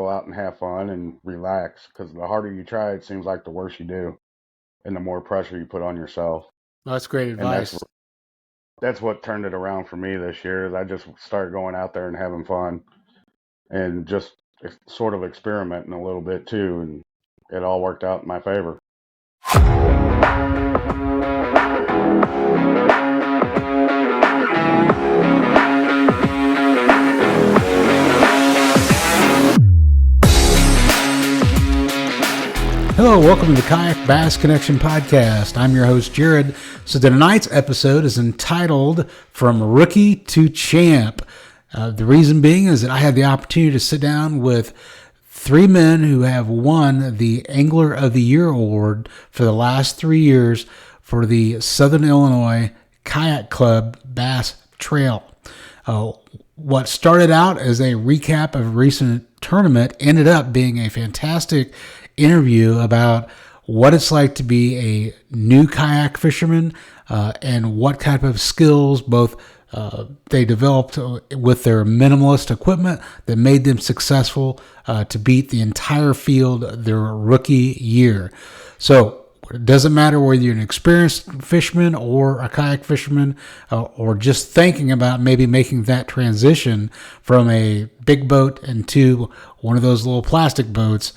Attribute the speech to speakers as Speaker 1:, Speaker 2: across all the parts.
Speaker 1: go out and have fun and relax because the harder you try, it seems like the worse you do and the more pressure you put on yourself.
Speaker 2: Well, that's great
Speaker 1: And
Speaker 2: advice.
Speaker 1: that's what turned it around for me this year is I just started going out there and having fun and just sort of experimenting a little bit too. And it all worked out in my favor.
Speaker 2: Hello, welcome to the Kayak Bass Connection Podcast. I'm your host, Jared. So tonight's episode is entitled From Rookie to Champ. The reason being is that I had the opportunity to sit down with three men who have won the Angler of the Year award for the last 3 years for the Southern Illinois Kayak Club Bass Trail. What started out as a recap of a recent tournament ended up being a fantastic interview about what it's like to be a new kayak fisherman and what type of skills both they developed with their minimalist equipment that made them successful to beat the entire field their rookie year. So it doesn't matter whether you're an experienced fisherman or a kayak fisherman or just thinking about maybe making that transition from a big boat into one of those little plastic boats.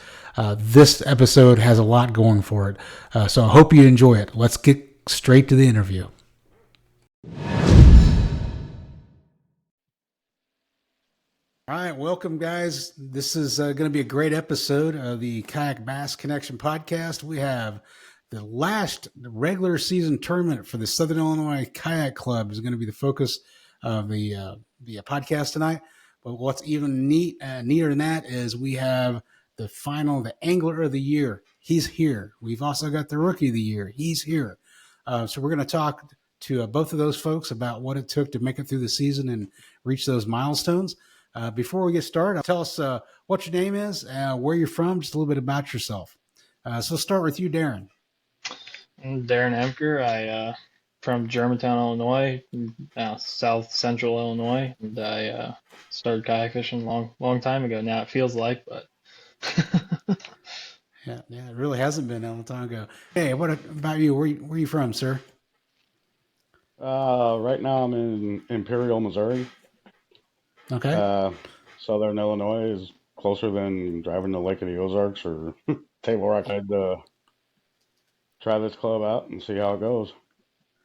Speaker 2: This episode has a lot going for it. So I hope you enjoy it. Let's get straight to the interview. All right, welcome, guys. This is going to be a great episode of the Kayak Bass Connection podcast. We have the last regular season tournament for the Southern Illinois Kayak Club is going to be the focus of the podcast tonight. But what's even neater than that is we have the final, the Angler of the Year. He's here. We've also got the Rookie of the Year. He's here. So we're going to talk to both of those folks about what it took to make it through the season and reach those milestones. Before we get started, tell us what your name is, where you're from, just a little bit about yourself. So let's start with you, Darren.
Speaker 3: I'm Darren Emker. I from Germantown, Illinois, south central Illinois, and I started kayak fishing long time ago. Now it feels like, but
Speaker 2: Yeah, it really hasn't been a long time ago. Hey, what about you? Where are you from, sir?
Speaker 1: Right now I'm in Imperial, Missouri.
Speaker 2: Okay.
Speaker 1: Southern Illinois is closer than driving to Lake of the Ozarks or Table Rock. I'd try this club out and see how it goes.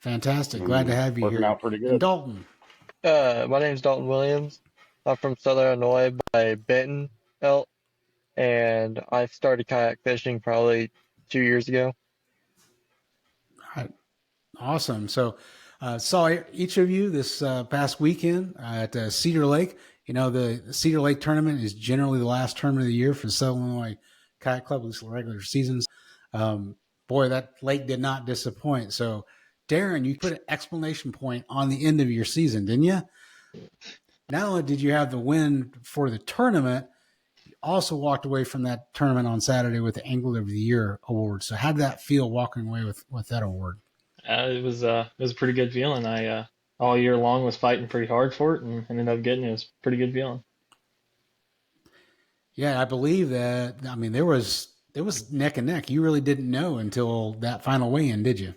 Speaker 2: Fantastic. Glad to have you
Speaker 1: Working
Speaker 2: here.
Speaker 1: out pretty
Speaker 2: And
Speaker 1: good.
Speaker 2: Dalton.
Speaker 4: My name's Dalton Williams. I'm from Southern Illinois by Benton, and I started kayak fishing probably 2 years ago.
Speaker 2: All right. Awesome. So saw each of you this past weekend at Cedar Lake. You know, the Cedar Lake tournament is generally the last tournament of the year for the Southern Illinois Kayak Club, at least the regular seasons. Boy, that lake did not disappoint. So, Darren, you put an exclamation point on the end of your season, didn't you? Not only did you have the win for the tournament, you also walked away from that tournament on Saturday with the Angler of the Year award. So how did that feel walking away with that award?
Speaker 3: it was a pretty good feeling. I all year long was fighting pretty hard for it, and ended up getting it. It was a pretty good feeling.
Speaker 2: Yeah, I believe that. I mean, it was neck and neck. You really didn't know until that final weigh-in, did you?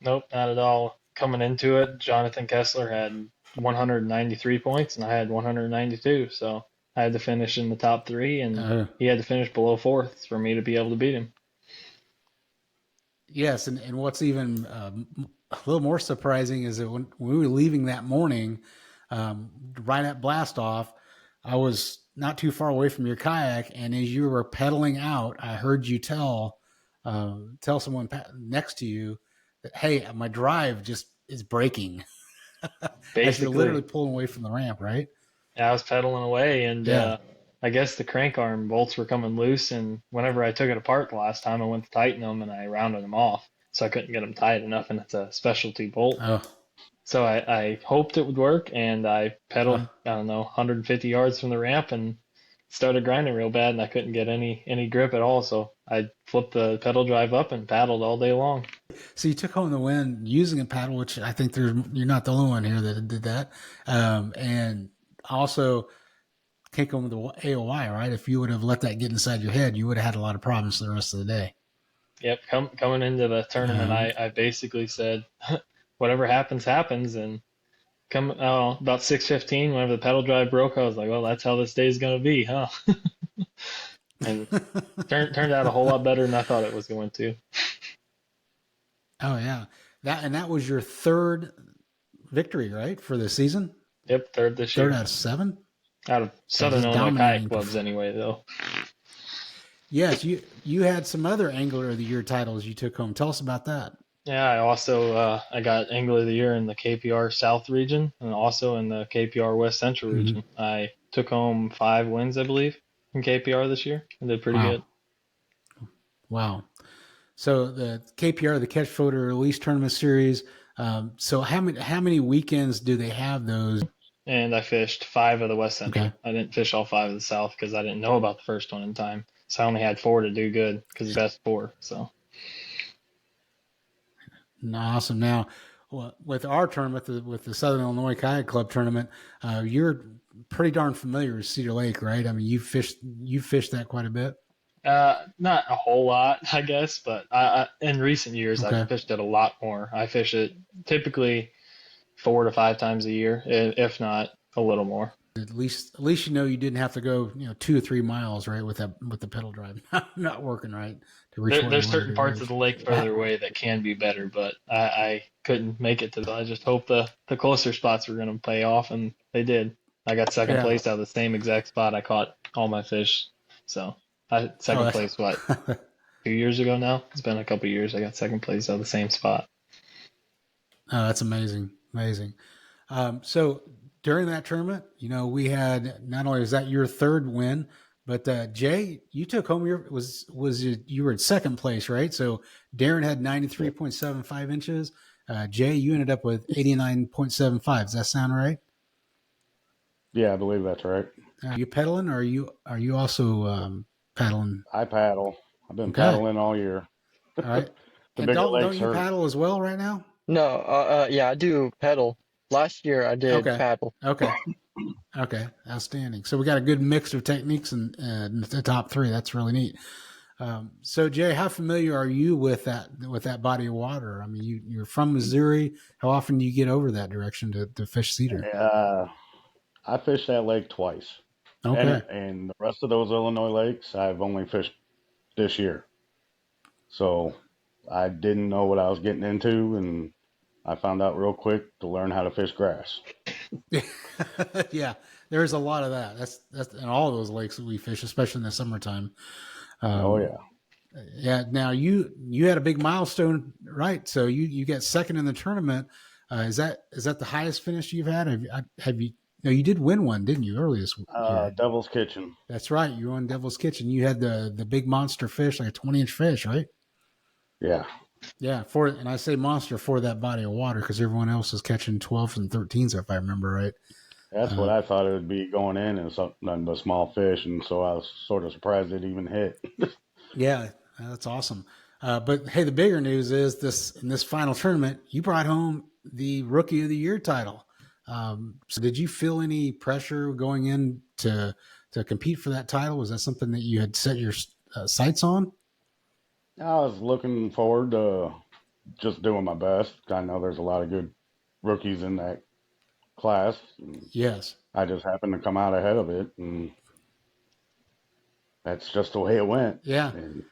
Speaker 3: Nope, not at all. Coming into it, Jonathan Kessler had 193 points, and I had 192. So I had to finish in the top three, and he had to finish below fourth for me to be able to beat him.
Speaker 2: Yes, and what's even a little more surprising is that when we were leaving that morning, right at blast off, I was not too far away from your kayak, and as you were pedaling out, I heard you tell someone next to you that, hey, my drive just is breaking. As you're literally pulling away from the ramp, right?
Speaker 3: Yeah, I was pedaling away, and I guess the crank arm bolts were coming loose. And whenever I took it apart the last time, I went to tighten them, and I rounded them off, so I couldn't get them tight enough. And it's a specialty bolt.
Speaker 2: Oh.
Speaker 3: So I hoped it would work, and I pedaled, I don't know, 150 yards from the ramp and started grinding real bad, and I couldn't get any grip at all. So I flipped the pedal drive up and paddled all day long.
Speaker 2: So you took home the win using a paddle, which I think you're not the only one here that did that. And also take home the AOI, right? If you would have let that get inside your head, you would have had a lot of problems for the rest of the day.
Speaker 3: Yep, coming into the tournament,
Speaker 2: Um,
Speaker 3: I basically said, whatever happens, happens. And about 6:15, whenever the pedal drive broke, I was like, well, that's how this day's gonna be, huh? And turned out a whole lot better than I thought it was going to.
Speaker 2: Oh yeah, that was your third victory, right, for the season?
Speaker 3: Yep, third this
Speaker 2: Third
Speaker 3: year.
Speaker 2: out of 7.
Speaker 3: Out of
Speaker 2: So
Speaker 3: Southern
Speaker 2: just
Speaker 3: Illinois Kayak
Speaker 2: dominating.
Speaker 3: Clubs, anyway, though.
Speaker 2: Yes, you had some other Angler of the Year titles you took home. Tell us about that.
Speaker 3: Yeah, I also I got Angler of the Year in the KPR South region and also in the KPR West Central region. I took home 5 wins, I believe, in KPR this year. I did pretty
Speaker 2: Wow,
Speaker 3: good.
Speaker 2: wow. So the KPR, the Catch Photo Release Tournament Series. So how many weekends do they have those?
Speaker 3: And I fished 5 of the West Central.
Speaker 2: Okay.
Speaker 3: I didn't fish all 5 of the South because I didn't know about the first one in time. So I only had 4 to do good because best 4. So
Speaker 2: Awesome. Now, with our tournament, with the Southern Illinois Kayak Club tournament, you're pretty darn familiar with Cedar Lake, right? I mean, you fished that quite a bit.
Speaker 3: not a whole lot, I guess, but in recent years I've
Speaker 2: Okay.
Speaker 3: fished it a lot more. I fish it typically 4 to 5 times a year, if not a little more.
Speaker 2: At least you didn't have to go 2 or 3 miles, right, with the pedal drive not working right to reach what you
Speaker 3: There's
Speaker 2: wanted
Speaker 3: certain
Speaker 2: to
Speaker 3: parts of
Speaker 2: reach.
Speaker 3: the lake further away that can be better, but I couldn't make it to them. I just hope the closer spots were going to pay off, and they did. I got second
Speaker 2: Yeah.
Speaker 3: place out of the same exact spot I caught all my fish. So
Speaker 2: Oh,
Speaker 3: second place, what, 2 years ago now? It's been a couple years. I got second place out of the same spot.
Speaker 2: Oh, that's amazing. Amazing. So during that tournament, we had, not only was that your third win, but Jay, you took home you were in second place, right? So Darren had 93.75 inches. Jay, you ended up with 89.75. Does that sound right?
Speaker 1: Yeah, I believe that's right.
Speaker 2: Are you pedaling, or are you also paddling?
Speaker 1: I paddle. I've been
Speaker 2: Okay.
Speaker 1: paddling all year.
Speaker 2: All right.
Speaker 1: The
Speaker 2: And
Speaker 1: bigger
Speaker 2: Dalton, don't
Speaker 1: lakes
Speaker 2: you
Speaker 1: hurt.
Speaker 2: paddle as well right now?
Speaker 4: No, yeah, I do pedal. Last year I did
Speaker 2: Okay.
Speaker 4: paddle.
Speaker 2: Okay. Okay. Outstanding. So we got a good mix of techniques in the top 3. That's really neat. So Jay, how familiar are you with that body of water? I mean, you're from Missouri. How often do you get over that direction to fish cedar?
Speaker 1: I fished that lake twice,
Speaker 2: Okay.
Speaker 1: and the rest of those Illinois lakes I've only fished this year. So I didn't know what I was getting into, and I found out real quick to learn how to fish grass.
Speaker 2: Yeah, there's a lot of that. That's in all of those lakes that we fish, especially in the summertime.
Speaker 1: Oh
Speaker 2: Um,
Speaker 1: yeah.
Speaker 2: yeah. Now you had a big milestone, right? So you got second in the tournament. Is that the highest finish you've had? Have you? No, you did win one, didn't you, earlier this year?
Speaker 1: Devil's Kitchen.
Speaker 2: That's right. You were on Devil's Kitchen. You had the big monster fish, like a 20-inch fish, right?
Speaker 1: Yeah.
Speaker 2: Yeah. And I say monster for that body of water because everyone else is catching 12s and 13s, if I remember right.
Speaker 1: That's what I thought it would be going in, and nothing but small fish, and so I was sort of surprised it even hit.
Speaker 2: Yeah, that's awesome. But hey, the bigger news is in this final tournament, you brought home the Rookie of the Year title. So did you feel any pressure going in to compete for that title? Was that something that you had set your sights on?
Speaker 1: I was looking forward to just doing my best. I know there's a lot of good rookies in that class.
Speaker 2: Yes.
Speaker 1: I just happened to come out ahead of it, and that's just the way it went.
Speaker 2: Yeah,
Speaker 1: And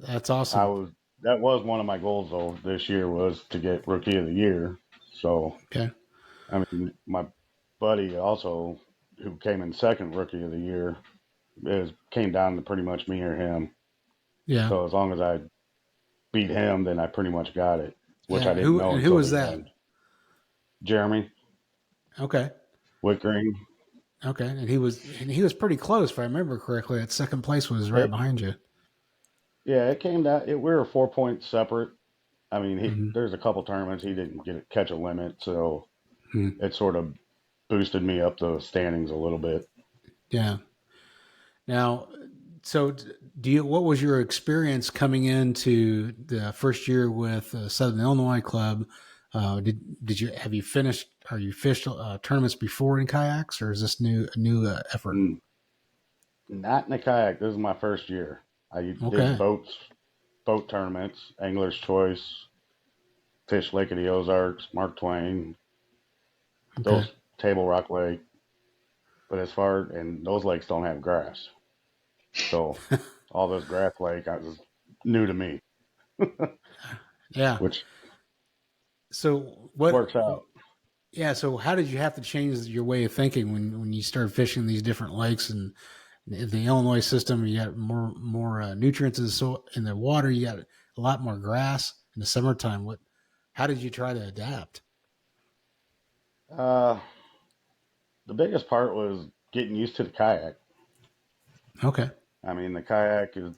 Speaker 2: that's awesome.
Speaker 1: that was one of my goals though this year was to get Rookie of the Year. So
Speaker 2: Okay.
Speaker 1: I mean, my buddy also who came in second Rookie of the Year came down to pretty much me or him.
Speaker 2: Yeah.
Speaker 1: So as long as I beat him, then I pretty much got it, which
Speaker 2: Yeah.
Speaker 1: I didn't know
Speaker 2: Who
Speaker 1: until
Speaker 2: was
Speaker 1: the
Speaker 2: that?
Speaker 1: end. Jeremy
Speaker 2: Okay.
Speaker 1: Whitgreen.
Speaker 2: Okay. And he was pretty close, if I remember correctly. That second place was right
Speaker 1: It,
Speaker 2: behind you.
Speaker 1: yeah, it came down. We were 4 points separate. I mean,
Speaker 2: Mm-hmm.
Speaker 1: there's a couple tournaments he didn't catch a limit, so
Speaker 2: Hmm.
Speaker 1: it sort of boosted me up the standings a little bit.
Speaker 2: Yeah. Now, so what was your experience coming into the first year with Southern Illinois Club? Have you finished you fished tournaments before in kayaks, or is this a new effort?
Speaker 1: Not in a kayak. This is my first year. I did
Speaker 2: Okay.
Speaker 1: boat tournaments, Angler's Choice, Fish Lake of the Ozarks, Mark Twain,
Speaker 2: Okay.
Speaker 1: those Table Rock Lake. But and those lakes don't have grass. So all those grass lake was new to me,
Speaker 2: Yeah.
Speaker 1: which
Speaker 2: So what?
Speaker 1: works out.
Speaker 2: Yeah. So how did you have to change your way of thinking when you started fishing these different lakes and in the Illinois system? You got more nutrients in the water. You got a lot more grass in the summertime. How did you try to adapt?
Speaker 1: Uh, the biggest part was getting used to the kayak.
Speaker 2: Okay.
Speaker 1: I mean, the kayak is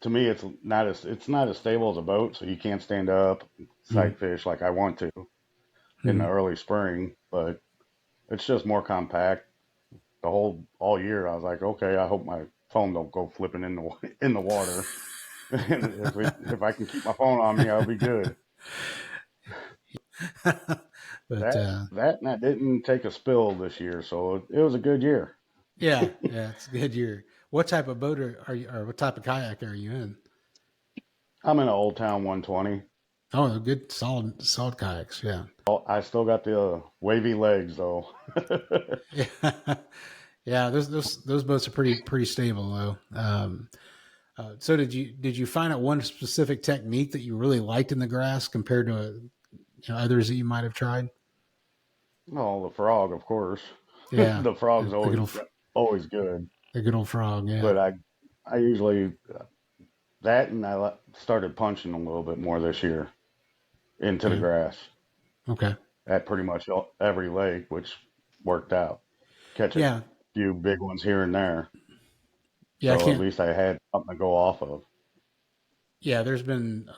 Speaker 1: to me it's not as stable as a boat, so you can't stand up
Speaker 2: Mm-hmm.
Speaker 1: sight fish like I want to in the
Speaker 2: Mm-hmm.
Speaker 1: early spring, but it's just more compact. All year, I was like, okay, I hope my phone don't go flipping in the water. And if I can keep my phone on me, I'll be good.
Speaker 2: But
Speaker 1: That and I didn't take a spill this year, so it was a good year.
Speaker 2: yeah, it's a good year. What type of boat are you, or what type of kayak are you in?
Speaker 1: I'm in an Old Town 120.
Speaker 2: Oh, good, solid kayaks. Yeah,
Speaker 1: I still got the wavy legs though.
Speaker 2: yeah, yeah. Those boats are pretty stable though. So did you find out one specific technique that you really liked in the grass compared to others that you might have tried?
Speaker 1: Well, the frog, of course.
Speaker 2: Yeah,
Speaker 1: The frog's
Speaker 2: the
Speaker 1: always good,
Speaker 2: good old frog. Yeah.
Speaker 1: but I usually that and started punching a little bit more this year into the
Speaker 2: Okay.
Speaker 1: grass
Speaker 2: Okay.
Speaker 1: at pretty much every lake, which worked out. Catch a
Speaker 2: Yeah.
Speaker 1: few big ones here and there,
Speaker 2: Yeah. I
Speaker 1: so at
Speaker 2: can't.
Speaker 1: least I had something to go off of.
Speaker 2: Yeah, there's been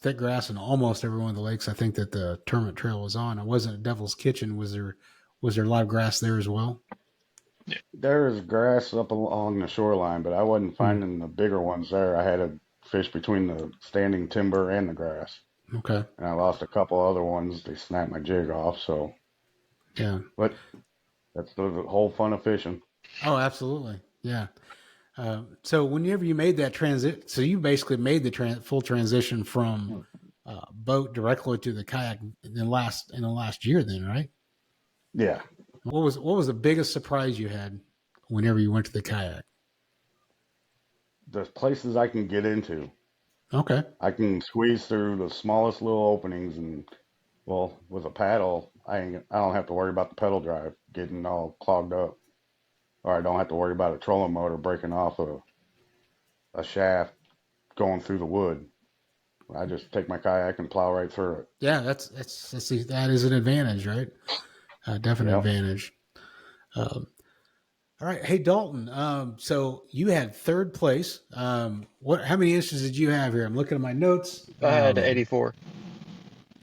Speaker 2: thick grass in almost every one of the lakes. I think that the tournament trail was on. I wasn't at Devil's Kitchen. Was there a lot of grass there as well?
Speaker 1: There's grass up along the shoreline, but I wasn't
Speaker 2: Hmm.
Speaker 1: finding the bigger ones there. I had to fish between the standing timber and the grass,
Speaker 2: Okay.
Speaker 1: and I lost a couple other ones. They snapped my jig off. So,
Speaker 2: Yeah.
Speaker 1: but that's the whole fun of fishing.
Speaker 2: Oh, absolutely. Yeah. So whenever you made that transit, so you basically made the full transition from boat directly to the kayak in the last year, then, right?
Speaker 1: Yeah,
Speaker 2: What was the biggest surprise you had whenever you went to the kayak?
Speaker 1: the places I can get into,
Speaker 2: Okay.
Speaker 1: I can squeeze through the smallest little openings, and well, with a paddle, I don't have to worry about the pedal drive getting all clogged up, or I don't have to worry about a trolling motor breaking off a shaft going through the wood. I just take my kayak and plow right through it.
Speaker 2: Yeah, that is an advantage, right? Definite
Speaker 1: Yep.
Speaker 2: advantage. Um, all right, hey Dalton. So you had third place. What? How many inches did you have here? I'm looking at my notes.
Speaker 4: I had 84.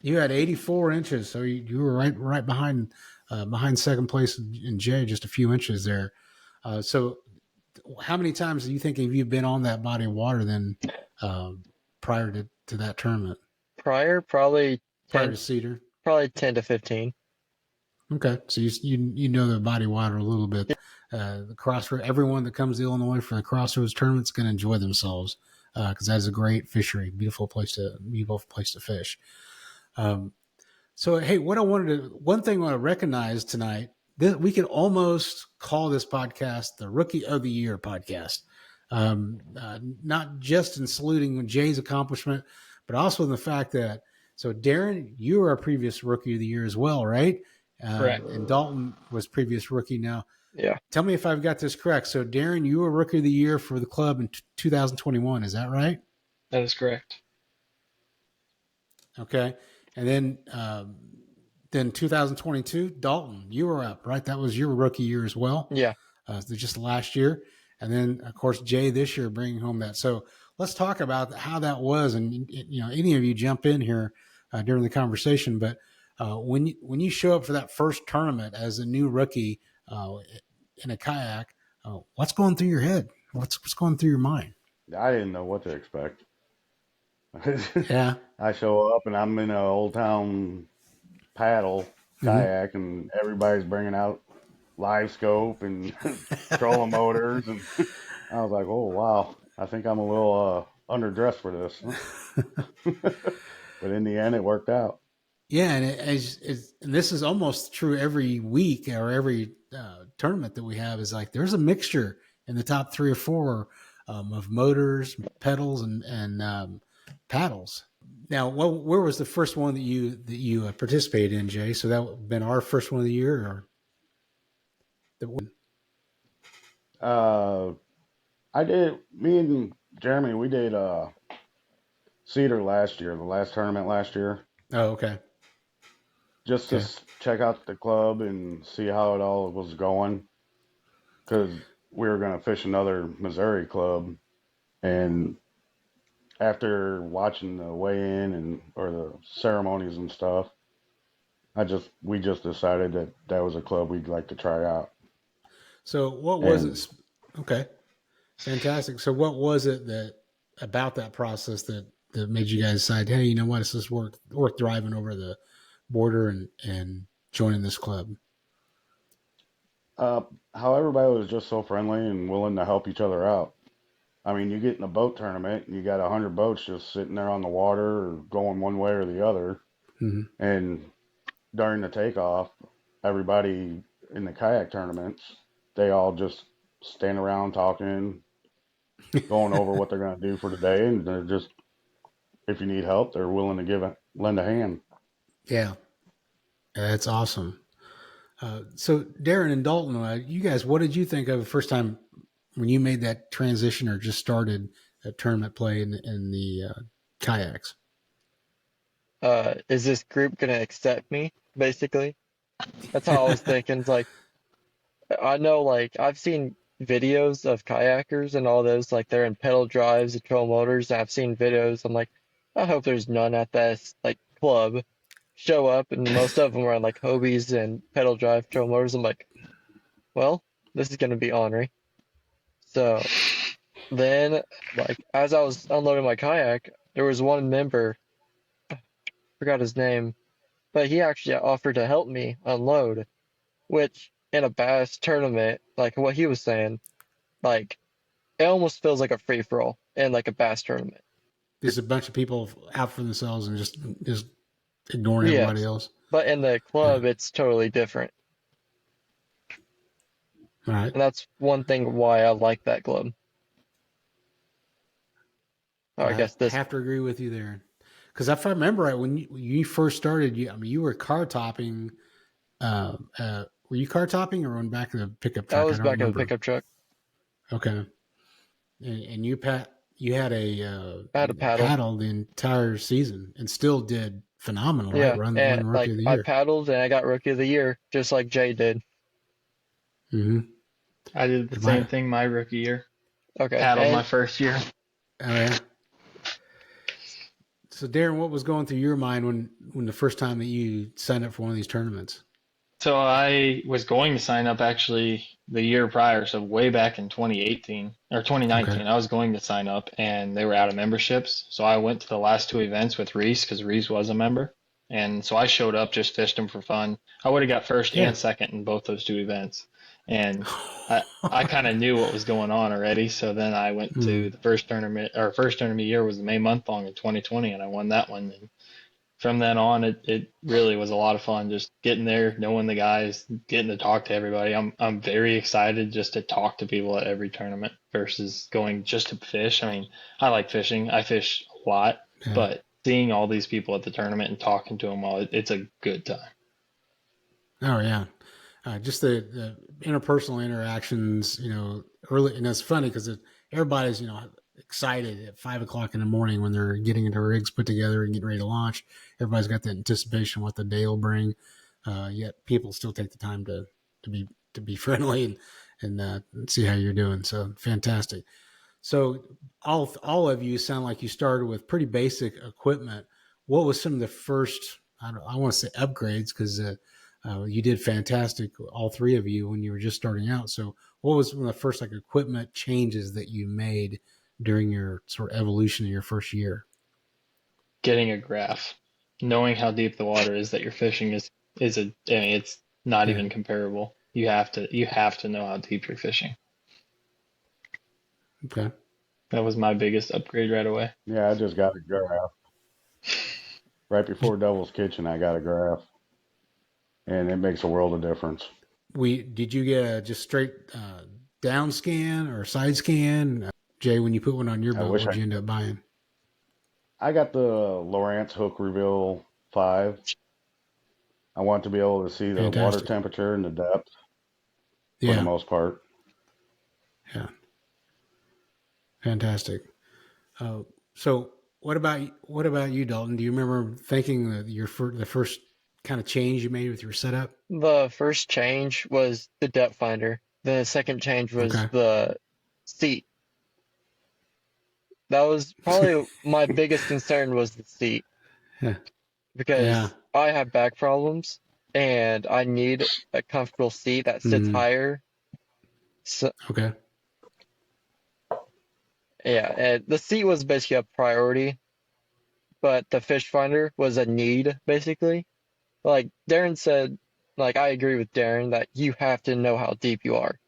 Speaker 2: You had 84 inches, so you were right behind second place in Jay, just a few inches there. So how many times do you think have you been on that body of water then prior to that tournament?
Speaker 4: Prior,
Speaker 2: Prior to Cedar?
Speaker 4: probably 10 to 15.
Speaker 2: Okay, so you know the body of water a little bit. The crossroad, everyone that comes to Illinois for the Crossroads tournament is going to enjoy themselves because that is a great fishery, beautiful place to fish. Um, So, hey, one thing I want to recognize tonight, we can almost call this podcast the Rookie of the Year podcast. Not just in saluting Jay's accomplishment, but also in the fact that, so Darren, you were a previous Rookie of the Year as well, right?
Speaker 3: Correct.
Speaker 2: And Dalton was previous rookie. Now,
Speaker 4: Yeah.
Speaker 2: tell me if I've got this correct. So, Darren, you were Rookie of the Year for the club in 2021. Is that right?
Speaker 3: That is correct.
Speaker 2: Okay. And then 2022, Dalton, you were up, right? That was your rookie year as well,
Speaker 4: Yeah.
Speaker 2: just last year. And then, of course, Jay this year bringing home that. So let's talk about how that was. And, any of you jump in here during the conversation. But when you show up for that first tournament as a new rookie in a kayak, what's going through your head? What's going through your mind?
Speaker 1: I didn't know what to expect.
Speaker 2: Yeah.
Speaker 1: I show up and I'm in an Old Town paddle
Speaker 2: Mm-hmm.
Speaker 1: kayak, and everybody's bringing out live scope and trolling motors, and I was like, oh wow, I think I'm a little underdressed for this. But in the end, it worked out.
Speaker 2: Yeah, and and this is almost true every week or every tournament that we have is like there's a mixture in the top three or four of motors, pedals, and paddles. Now, where was the first one that you participated in, Jay? So that would have been our first one of the year, or the,
Speaker 1: Uh, I did. Me and Jeremy, we did Cedar last year, the last tournament last year,
Speaker 2: oh, okay,
Speaker 1: just to
Speaker 2: okay.
Speaker 1: check out the club and see how it all was going, because we were going to fish another Missouri club, and after watching the weigh-in and or the ceremonies and stuff, we just decided that that was a club we'd like to try out.
Speaker 2: So what was
Speaker 1: And
Speaker 2: it? Okay, fantastic. So what was it that about that process that made you guys decide, hey, you know what, it's just worth driving over the border and joining this club?
Speaker 1: uh, how everybody was just so friendly and willing to help each other out. I mean, you get in a boat tournament and you got 100 boats just sitting there on the water or going one way or the other.
Speaker 2: Mm-hmm.
Speaker 1: And during the takeoff, everybody in the kayak tournaments, they all just stand around talking, going over what they're going to do for the day, and they're just, if you need help, they're willing to lend a hand.
Speaker 2: Yeah, that's awesome. So Darren and Dalton, you guys, what did you think of the first time when you made that transition or just started a tournament play in the kayaks?
Speaker 4: Is this group gonna accept me? Basically, that's how I was thinking. It's like I know, like I've seen videos of kayakers and all those, like they're in pedal drives and troll motors. I've seen videos. I'm like, I hope there's none at this like club. Show up, and most of them are on like Hobies and pedal drive troll motors. I'm like, well, this is gonna be ornery. So then, like as I was unloading my kayak, there was one member, forgot his name, but he actually offered to help me unload, which in a bass tournament, like what he was saying, like it almost feels like a free for all in like a bass tournament.
Speaker 2: There's a bunch of people out for themselves and just ignoring everybody
Speaker 4: Yes,
Speaker 2: else.
Speaker 4: but in the
Speaker 2: Yeah.
Speaker 4: club, it's totally different,
Speaker 2: All right.
Speaker 4: and that's one thing why I like that club. Oh, I
Speaker 2: I
Speaker 4: guess this
Speaker 2: have to agree with you there, because if I remember right, when you first started, I mean, you were car topping. Were you car topping or on back of the pickup
Speaker 4: that
Speaker 2: truck? I
Speaker 4: was
Speaker 2: don't
Speaker 4: back in the
Speaker 2: remember.
Speaker 4: pickup truck.
Speaker 2: Okay, and you had a
Speaker 4: I had a paddle.
Speaker 2: paddle the entire season and still did phenomenal, right?
Speaker 4: Yeah, and
Speaker 2: Run rookie
Speaker 4: like
Speaker 2: of the
Speaker 4: I
Speaker 2: year.
Speaker 4: paddled and I got rookie of the year, just like Jay did.
Speaker 2: Mm-hmm.
Speaker 3: I did the same thing my rookie year.
Speaker 4: Okay,
Speaker 3: Paddled my
Speaker 4: and
Speaker 3: first year.
Speaker 2: Oh yeah. So Darren, what was going through your mind when the first time that you signed up for one of these tournaments?
Speaker 3: So I was going to sign up actually the year prior, so way back in 2018 or
Speaker 2: Okay.
Speaker 3: 2019. I was going to sign up and they were out of memberships. So I went to the last two events with Reese because Reese was a member. And so I showed up, just fished them for fun. I would have got first
Speaker 2: Yeah.
Speaker 3: and second in both those two events. And I kind of knew what was going on already. So then I went
Speaker 2: Hmm.
Speaker 3: to the first tournament. Our first tournament year was the May month long in 2020, and I won that one. And from then on, it really was a lot of fun just getting there, knowing the guys, getting to talk to everybody. I'm very excited just to talk to people at every tournament versus going just to fish. I mean, I like fishing. I fish a lot,
Speaker 2: Yeah.
Speaker 3: but seeing all these people at the tournament and talking to them all, it's a good time.
Speaker 2: Oh yeah. Just the interpersonal interactions, early, and it's funny because everybody's, excited at 5 o'clock in the morning when they're getting into rigs put together and getting ready to launch. Everybody's got that anticipation of what the day will bring. Yet people still take the time to be friendly and see how you're doing. So fantastic. So all of you sound like you started with pretty basic equipment. What was some of the first? I want to say upgrades because you did fantastic, all three of you, when you were just starting out. So what was one of the first like equipment changes that you made during your sort of evolution in your first year?
Speaker 3: Getting a graph, knowing how deep the water is that you're fishing is is I mean, it's not
Speaker 2: Yeah.
Speaker 3: even comparable. You have to know how deep you're fishing.
Speaker 2: Okay.
Speaker 3: That was my biggest upgrade right away.
Speaker 1: Yeah, I just got a graph. Right before Devil's Kitchen, I got a graph, and it makes a world of difference.
Speaker 2: We did you get a just straight down scan or side scan, Jay? When you put one on your
Speaker 1: I
Speaker 2: boat,
Speaker 1: wish
Speaker 2: what'd you end up buying?
Speaker 1: I got the Lowrance Hook Reveal 5. I want to be able to see the water
Speaker 2: Fantastic.
Speaker 1: temperature and the depth for the
Speaker 2: Yeah.
Speaker 1: most part.
Speaker 2: Yeah. Fantastic. So what about you, Dalton? Do you remember thinking that the first kind of change you made with your setup?
Speaker 4: The first change was the depth finder. The second change was
Speaker 2: Okay.
Speaker 4: the seat. That was probably my biggest concern was the seat
Speaker 2: Yeah. Yeah.
Speaker 4: because I have back problems and I need a comfortable seat that sits
Speaker 2: Mm,
Speaker 4: higher. So,
Speaker 2: okay.
Speaker 4: yeah, and the seat was basically a priority, but the fish finder was a need basically. Like Darren said, like I agree with Darren that you have to know how deep you are.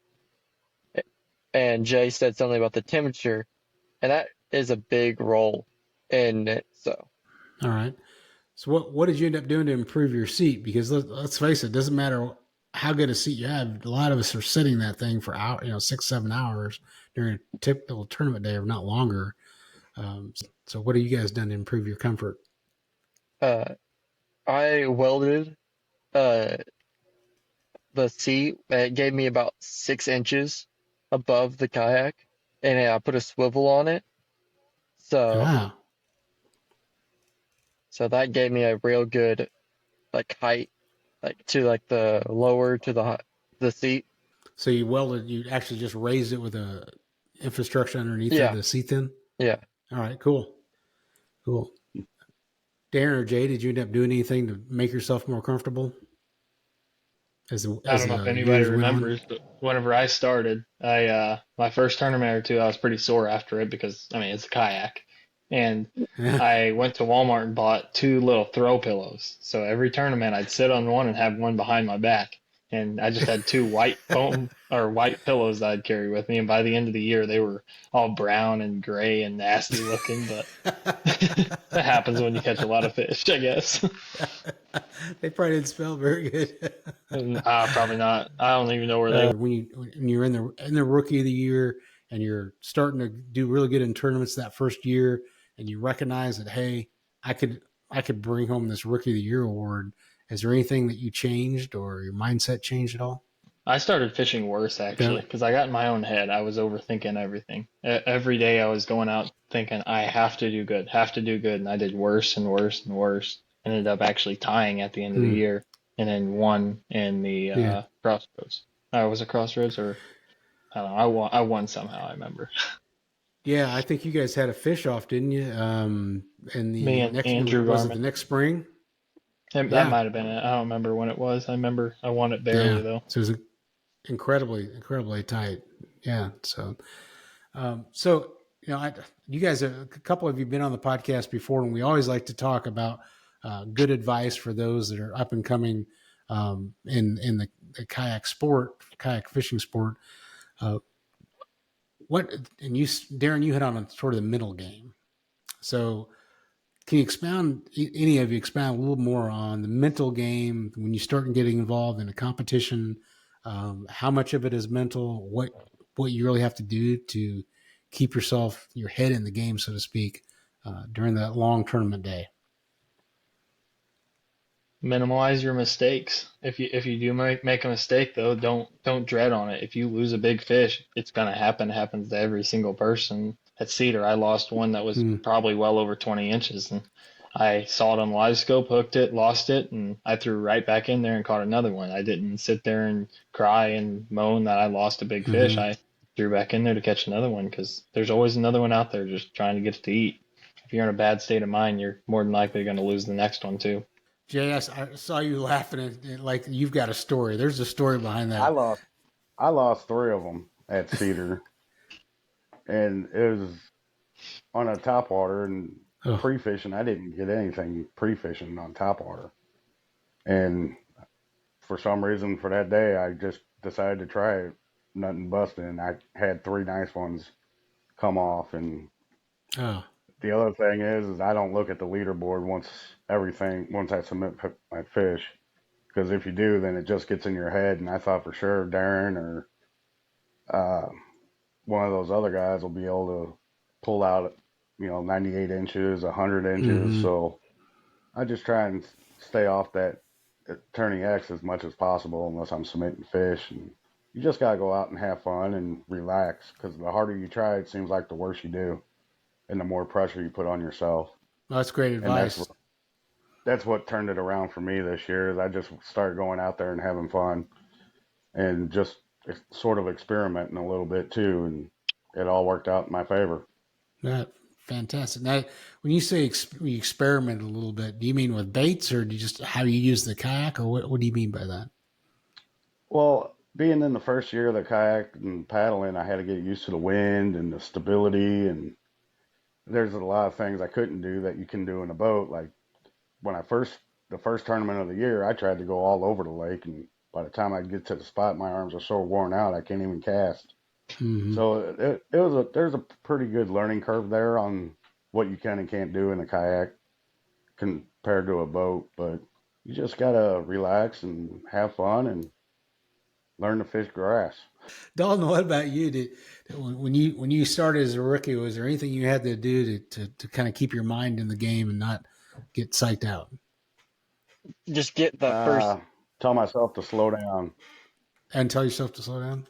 Speaker 4: And Jay said something about the temperature, and that is a big role in it. So,
Speaker 2: All right. So what did you end up doing to improve your seat? Because let's face it, it doesn't matter how good a seat you have. A lot of us are sitting that thing for 6-7 hours during a typical tournament day, or not longer. So what have you guys done to improve your comfort?
Speaker 4: uh, I welded uh the seat. It gave me about 6 inches above the kayak, and I put a swivel on it. So,
Speaker 2: Wow.
Speaker 4: so that gave me a real good like height, like to like the lower to the seat.
Speaker 2: So you actually just raised it with a infrastructure underneath of
Speaker 4: Yeah,
Speaker 2: the seat then?
Speaker 4: yeah.
Speaker 2: All right, cool. Cool. Darren or Jay, did you end up doing anything to make yourself more comfortable as the,
Speaker 3: I
Speaker 2: as
Speaker 3: don't know if
Speaker 2: the
Speaker 3: anybody
Speaker 2: years went on?
Speaker 3: remembers, but whenever I started, I my first tournament or two, I was pretty sore after it because I mean it's a kayak, and
Speaker 2: Yeah.
Speaker 3: I went to Walmart and bought two little throw pillows. So every tournament, I'd sit on one and have one behind my back, and I just had two white foam or white pillows that I'd carry with me. And by the end of the year, they were all brown and gray and nasty looking, but that happens when you catch a lot of fish, I guess.
Speaker 2: They probably didn't smell very good.
Speaker 3: And, probably not. I don't even know where they.
Speaker 2: When you're in the rookie of the year and you're starting to do really good in tournaments that first year, and you recognize that, hey, I could I could bring home this rookie of the year award. Is there anything that you changed or your mindset changed at all?
Speaker 3: I started fishing worse
Speaker 2: Okay.
Speaker 3: actually because I got in my own head. I was overthinking everything. Every day I was going out thinking I have to do good, have to do good, and I did worse and worse and worse. Ended up actually tying at the end of the
Speaker 2: Hmm.
Speaker 3: year, and then won in the
Speaker 2: Yeah.
Speaker 3: crossroads. Was it crossroads or I don't know. I won somehow. I remember.
Speaker 2: Yeah, I think you guys had a fish off, didn't you? And
Speaker 3: Me
Speaker 2: the
Speaker 3: and
Speaker 2: next
Speaker 3: Andrew
Speaker 2: was it the
Speaker 3: Garman.
Speaker 2: next spring?
Speaker 3: That
Speaker 2: Yeah,
Speaker 3: might have been it. I don't remember when it was. I remember I won it barely
Speaker 2: yeah.
Speaker 3: though.
Speaker 2: So it was incredibly tight. Yeah. So you guys, a couple of you been on the podcast before, and we always like to talk about good advice for those that are up and coming in the kayak sport, kayak fishing sport. Uh, what and you, Darren, you hit on a sort of the middle game. So can you any of you expound a little more on the mental game when you start getting involved in a competition? How much of it is mental? What you really have to do to keep your head in the game, so to speak, during that long tournament day?
Speaker 3: Minimize your mistakes. If you do make a mistake though, don't dread on it. If you lose a big fish, it's gonna happen. It happens to every single person. At Cedar, I lost one that was
Speaker 2: Hmm.
Speaker 3: probably well over 20 inches, and I saw it on live scope, hooked it, lost it, and I threw right back in there and caught another one. I didn't sit there and cry and moan that I lost a big fish.
Speaker 2: Mm-hmm.
Speaker 3: I threw back in there to catch another one because there's always another one out there just trying to get it to eat. If you're in a bad state of mind, you're more than likely going to lose the next one too.
Speaker 2: JS, I saw you laughing at like you've got a story. There's a story behind
Speaker 1: I
Speaker 2: that.
Speaker 1: lost I lost three of them at Cedar, and it was on a top water and
Speaker 2: Oh,
Speaker 1: pre fishing. I didn't get anything pre fishing on top water, and for some reason for that day, I just decided to try it. Nothing busted, and I had three nice ones come off. And
Speaker 2: Oh,
Speaker 1: the other thing is I don't look at the leaderboard once I submit my fish, because if you do, then it just gets in your head. And I thought for sure Darren or uh, one of those other guys will be able to pull out, 98 inches, 100 inches.
Speaker 2: mm-hmm.
Speaker 1: So I just try and stay off that turning X as much as possible unless I'm submitting fish. And you just got to go out and have fun and relax, because the harder you try, it seems like the worse you do and the more pressure you put on yourself.
Speaker 2: Well, that's great
Speaker 1: And
Speaker 2: advice.
Speaker 1: that's what turned it around for me this year is I just started going out there and having fun and just sort of experimenting a little bit too. And it all worked out in my favor.
Speaker 2: That fantastic. Now, when you say you experiment a little bit, do you mean with baits, or do you just how you use the kayak, or what do you mean by that?
Speaker 1: Well, being in the first year of the kayak and paddling, I had to get used to the wind and the stability. And there's a lot of things I couldn't do that you can do in a boat. Like when the first tournament of the year, I tried to go all over the lake. And by the time I get to the spot, my arms are so worn out, I can't even cast.
Speaker 2: Mm-hmm.
Speaker 1: So there's a pretty good learning curve there on what you can and can't do in a kayak compared to a boat. But you just got to relax and have fun and learn to fish grass.
Speaker 2: Dalton, what about you? When you started as a rookie, was there anything you had to do to kind of keep your mind in the game and not get psyched out
Speaker 4: Just get the first.
Speaker 1: Uh, Tell myself to slow down.
Speaker 2: and tell yourself to slow down?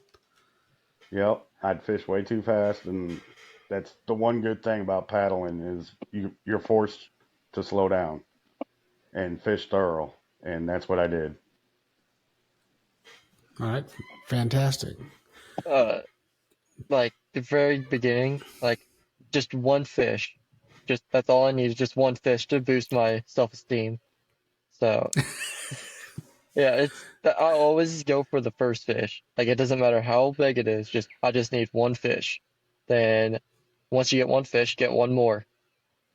Speaker 1: Yep, I'd fish way too fast, and that's the one good thing about paddling is you're forced to slow down and fish thorough, and that's what I did.
Speaker 2: All right, fantastic.
Speaker 4: uh like the very beginning, like just one fish. Just that's all I need is just one fish to boost my self-esteem. So yeah, I always go for the first fish. Like it doesn't matter how big it is, just I just need one fish. Then once you get one fish, get one more.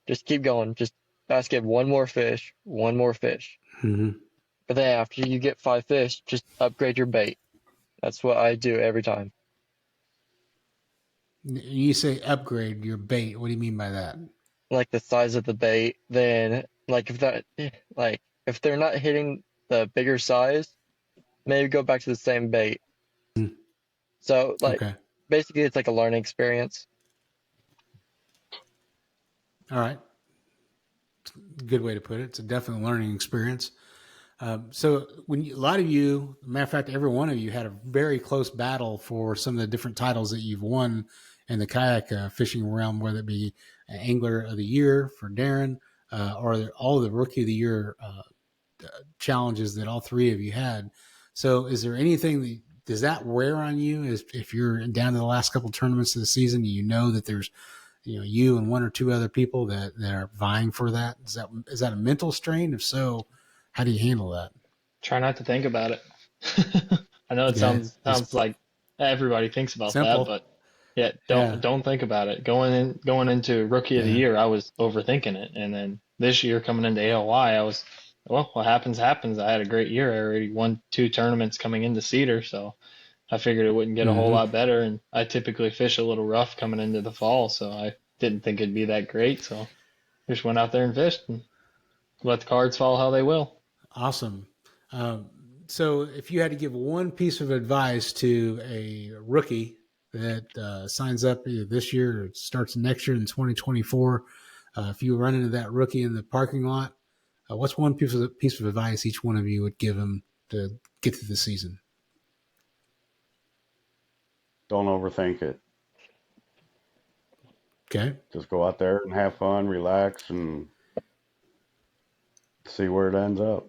Speaker 4: Just keep going. Just ask it one more fish, one more fish.
Speaker 2: Mm-hmm.
Speaker 4: But then after you get five fish, just upgrade your bait. That's what I do every time.
Speaker 2: You say upgrade your bait. What do you mean by that?
Speaker 4: Like the size of the bait, then like if they're not hitting the bigger size, maybe go back to the same bait. So like
Speaker 2: Okay.
Speaker 4: basically it's like a learning experience.
Speaker 2: All right. Good way to put it. It's a definite learning experience. So a lot of you, matter of fact, every one of you had a very close battle for some of the different titles that you've won in the kayak fishing realm, whether it be Angler of the Year for Darren, or all of the Rookie of the Year challenges that all three of you had. So is there anything that does that wear on you? Is if you're down to the last couple of tournaments of the season, you know that there's you and one or two other people that are vying for that. Is that a mental strain? If so, how do you handle that?
Speaker 3: Try not to think about it. I know it
Speaker 2: Okay,
Speaker 3: sounds
Speaker 2: it's
Speaker 3: like everybody thinks about that,
Speaker 2: simple.
Speaker 3: but yeah,
Speaker 2: Yeah.
Speaker 3: don't think about it. Going into Rookie of the
Speaker 2: Yeah.
Speaker 3: Year, I was overthinking it, and then this year coming into ALY, I was well, what happens happens. I had a great year. I already won two tournaments coming into Cedar, so I figured it wouldn't get a whole
Speaker 2: Mm-hmm.
Speaker 3: lot better. And I typically fish a little rough coming into the fall, so I didn't think it'd be that great. So just went out there and fished and let the cards fall how they will.
Speaker 2: Awesome. So, if you had to give one piece of advice to a rookie that signs up either this year or starts next year in 2024, if you run into that rookie in the parking lot, what's one piece of advice each one of you would give him to get through the season?
Speaker 1: Don't overthink it.
Speaker 2: Okay.
Speaker 1: Just go out there and have fun, relax, and see where it ends up.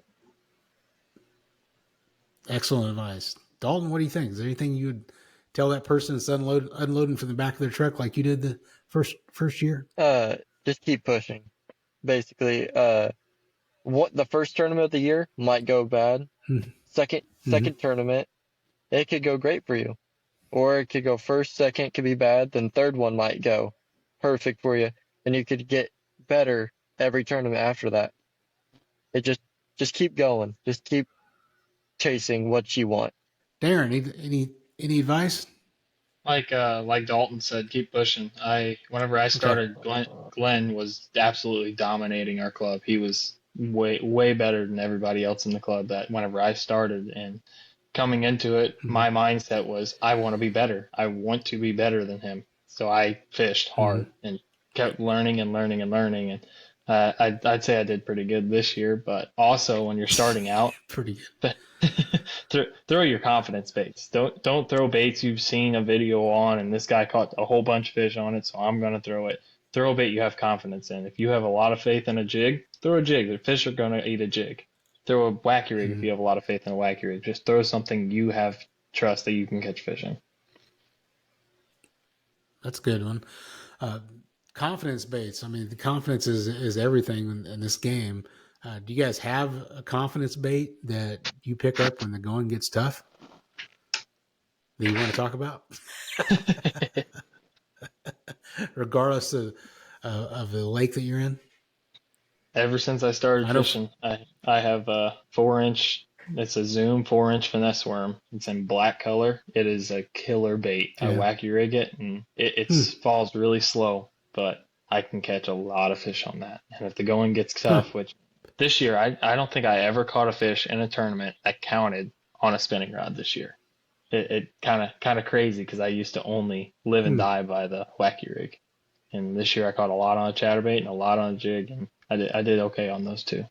Speaker 2: Excellent advice. Dalton, what do you think? Is there anything you would tell that person that's unloading from the back of their truck like you did the first year?
Speaker 4: Uh just keep pushing. Basically, what the first tournament of the year might go bad.
Speaker 2: Mm-hmm.
Speaker 4: Second tournament, it could go great for you. Or it could go first, second could be bad, then third one might go perfect for you. And you could get better every tournament after that. It just keep going. Just keep chasing what you want.
Speaker 2: Darren, any advice?
Speaker 3: Like Dalton said, keep pushing. Whenever I
Speaker 2: Okay.
Speaker 3: started, Glenn was absolutely dominating our club. He was way better than everybody else in the club that whenever I started. And coming into it,
Speaker 2: Mm-hmm.
Speaker 3: my mindset was I want to be better. I want to be better than him. So I fished
Speaker 2: Mm-hmm.
Speaker 3: hard and kept learning and learning and learning. And I'd say I did pretty good this year. But also when you're starting out,
Speaker 2: Pretty good.
Speaker 3: throw your confidence baits. Don't throw baits you've seen a video on and this guy caught a whole bunch of fish on it, so I'm gonna throw it. Throw a bait you have confidence in. If you have a lot of faith in a jig, throw a jig. The fish are gonna eat a jig. Throw a wacky rig if
Speaker 2: Mm-hmm.
Speaker 3: you have a lot of faith in a wacky rig. Just throw something you have trust that you can catch fish in.
Speaker 2: That's a good one. Uh, Confidence baits. I mean, the confidence is everything in this game. Do you guys have a confidence bait that you pick up when the going gets tough that you want to talk about, regardless of the lake that you're in?
Speaker 3: Ever since I started
Speaker 2: I know.
Speaker 3: fishing, I have a 4 inch. It's a Zoom 4 inch finesse worm. It's in black color. It is a killer bait. I
Speaker 2: Yeah.
Speaker 3: wacky rig it and it
Speaker 2: Hmm.
Speaker 3: falls really slow, but I can catch a lot of fish on that. And if the going gets
Speaker 2: Huh.
Speaker 3: tough, which this year I don't think I ever caught a fish in a tournament that counted on a spinning rod this year. It kind of crazy because I used to only live and
Speaker 2: Hmm.
Speaker 3: die by the wacky rig. And this year I caught a lot on a chatterbait and a lot on a jig, and I did okay on those two.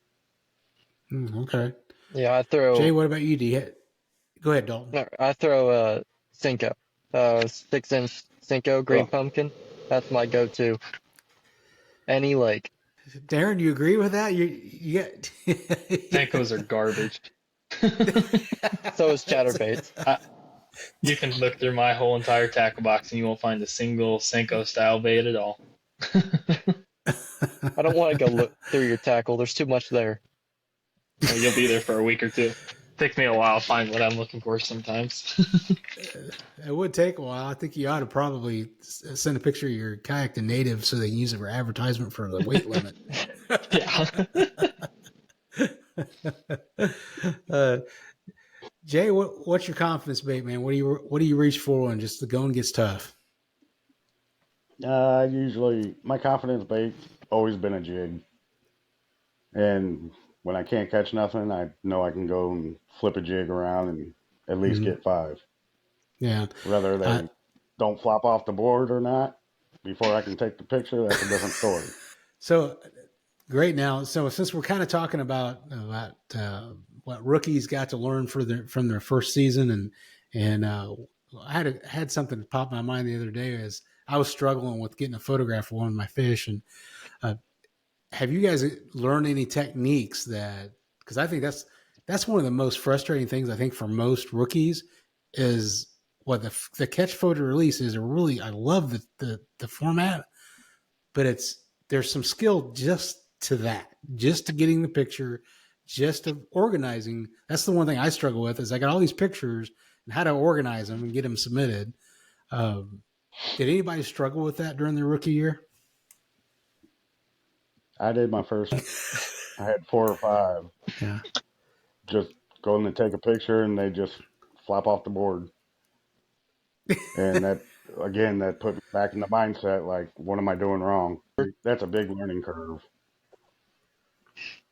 Speaker 2: Hmm. Okay.
Speaker 4: Yeah,
Speaker 2: Jay, what about you? Go ahead, Dalton?
Speaker 4: I throw a Cinco, 6 inch Cinco green
Speaker 3: Oh,
Speaker 4: pumpkin. That's my go-to. Any lake.
Speaker 2: Darren, you agree with that? You get.
Speaker 3: Senkos are garbage.
Speaker 4: So is chatterbaits.
Speaker 3: I, you can look through my whole entire tackle box and you won't find a single Senko style bait at all.
Speaker 4: I don't want to go look through your tackle. There's too much there.
Speaker 3: Well, you'll be there for a week or two. Takes me a while to find what I'm looking for sometimes.
Speaker 2: It would take a while. I think you ought to probably send a picture of your kayak to Native so they can use it for advertisement for the weight limit.
Speaker 3: Yeah.
Speaker 2: uh, Jay, what's your confidence bait, man? What do you reach for when just the going gets tough?
Speaker 1: Usually my confidence bait's always been a jig, and when I can't catch nothing, I know I can go and flip a jig around and at least
Speaker 2: Mm-hmm.
Speaker 1: get five.
Speaker 2: Yeah.
Speaker 1: Whether
Speaker 2: Uh,
Speaker 1: they don't flop off the board or not, before I can take the picture, that's a different story.
Speaker 2: so great. Now, so since we're kind of talking about what rookies got to learn from their first season, and I had something pop in my mind the other day as I was struggling with getting a photograph of one of my fish, and uh, have you guys learned any techniques that, because I think that's one of the most frustrating things I think for most rookies is what the catch photo release is a really, I love the format, but there's some skill just to that, just to getting the picture, just to organizing. That's the one thing I struggle with is I got all these pictures and how to organize them and get them submitted. Um, did anybody struggle with that during their rookie year?
Speaker 1: I did my first, I had 4 or 5
Speaker 2: Yeah.
Speaker 1: just going to take a picture and they just flop off the board. And that, again, that put me back in the mindset like, what am I doing wrong? That's a big learning curve.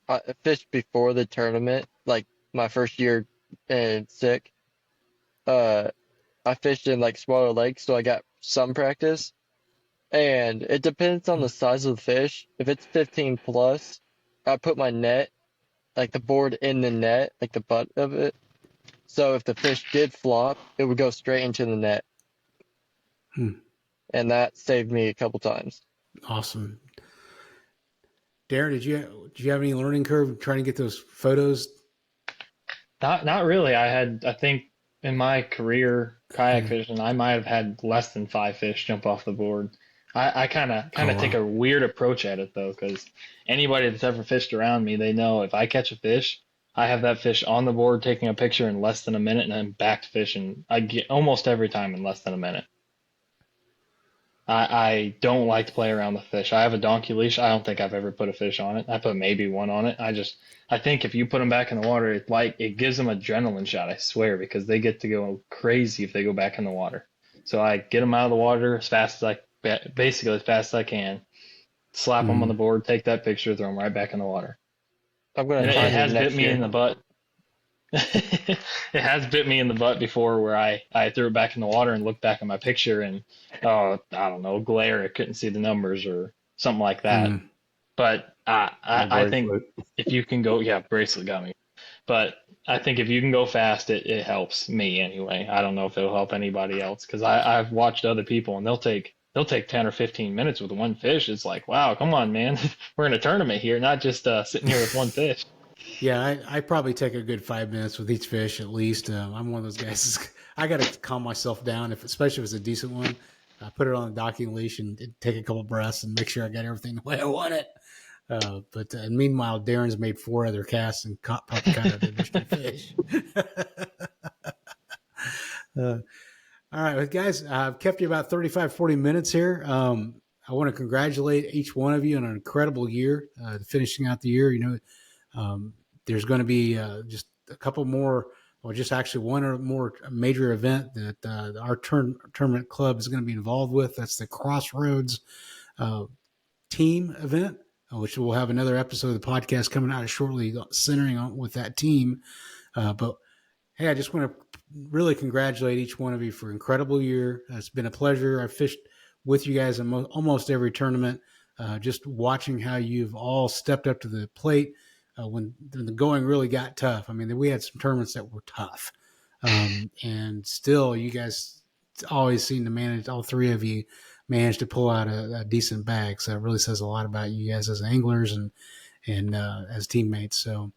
Speaker 4: I fished before the tournament, like my first year in sick. Uh, I fished in like smaller lakes, so I got some practice. And it depends on the size of the fish. If it's 15 plus, I put my net, like the board in the net, like the butt of it. So if the fish did flop, it would go straight into the net.
Speaker 2: Hmm.
Speaker 4: And that saved me a couple times.
Speaker 2: Awesome. Darren, did you have any learning curve trying to get those photos?
Speaker 3: Not really. I think in my career kayak
Speaker 2: Yeah.
Speaker 3: fishing, I might have had less than 5 fish jump off the board. I kind
Speaker 2: Oh
Speaker 3: of take
Speaker 2: wow.
Speaker 3: a weird approach at it though, because anybody that's ever fished around me, they know if I catch a fish, I have that fish on the board taking a picture in less than a minute, and then back to fishing. I get almost every time in less than a minute. I don't like to play around with fish. I have a donkey leash. I don't think I've ever put a fish on it. I put maybe one on it. I think if you put them back in the water, it gives them adrenaline shot. I swear, because they get to go crazy if they go back in the water. So I get them out of the water as fast as basically as fast as I can, slap them on the board, take that picture, throw them right back in the water.
Speaker 4: I'm gonna
Speaker 3: And
Speaker 4: try
Speaker 3: it
Speaker 4: me
Speaker 3: has bit
Speaker 4: next
Speaker 3: me in
Speaker 4: year.
Speaker 3: the butt. It has bit me in the butt before where I threw it back in the water and looked back at my picture and, oh, I don't know, glare. I couldn't see the numbers or something like that. But
Speaker 1: No
Speaker 3: I think
Speaker 1: bracelet.
Speaker 3: if you can go, yeah, bracelet got me. But I think if you can go fast, it helps me anyway. I don't know if it'll help anybody else because I've watched other people and they'll take 10 or 15 minutes with one fish. It's like, wow, come on, man. We're in a tournament here, not just sitting here with one fish.
Speaker 2: Yeah, I probably take a good 5 minutes with each fish at least. I'm one of those guys. I got to calm myself down, especially if it's a decent one. I put it on the docking leash and take a couple breaths and make sure I got everything the way I want it. But meanwhile, Darren's made 4 other casts and probably caught an additional fish. uh, all right, guys, I've kept you about 35, 40 minutes here. I want to congratulate each one of you on an incredible year, finishing out the year. There's going to be just a couple more, or just actually one or more major event that our tournament club is going to be involved with. That's the Crossroads team event, which we'll have another episode of the podcast coming out shortly, centering on with that team. But hey, I just want to really congratulate each one of you for an incredible year. It's been a pleasure. I fished with you guys in almost every tournament. Just watching how you've all stepped up to the plate when the going really got tough. I mean, we had some tournaments that were tough, and still, you guys always seem to manage. All three of you managed to pull out a decent bag. So it really says a lot about you guys as anglers and as teammates. So.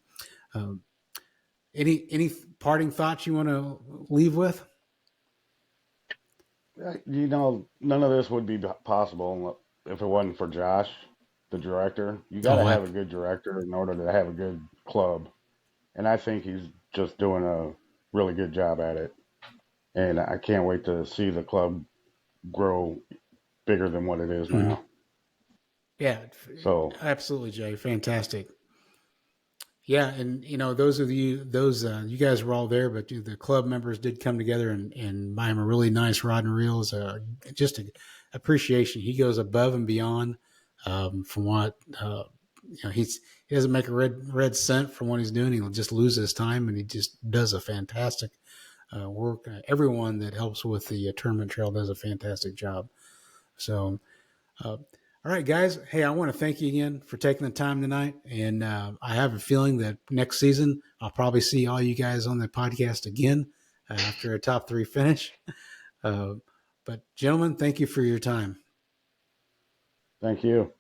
Speaker 2: Any parting thoughts you want to leave with?
Speaker 1: None of this would be possible if it wasn't for Josh, the director. You got to
Speaker 2: Oh,
Speaker 1: have a good director in order to have a good club. And I think he's just doing a really good job at it. And I can't wait to see the club grow bigger than what it is now.
Speaker 2: Yeah,
Speaker 1: So,
Speaker 2: absolutely, Jay. Fantastic. Yeah, and those of you, you guys were all there, but the club members did come together and buy him a really nice rod and reel as just a appreciation. He goes above and beyond from what he doesn't make a red cent from what he's doing. He'll just lose his time, and he just does a fantastic work. Everyone that helps with the tournament trail does a fantastic job. So. All right, guys. Hey, I want to thank you again for taking the time tonight. And I have a feeling that next season I'll probably see all you guys on the podcast again after a top 3 finish. But, gentlemen, thank you for your time.
Speaker 1: thank you.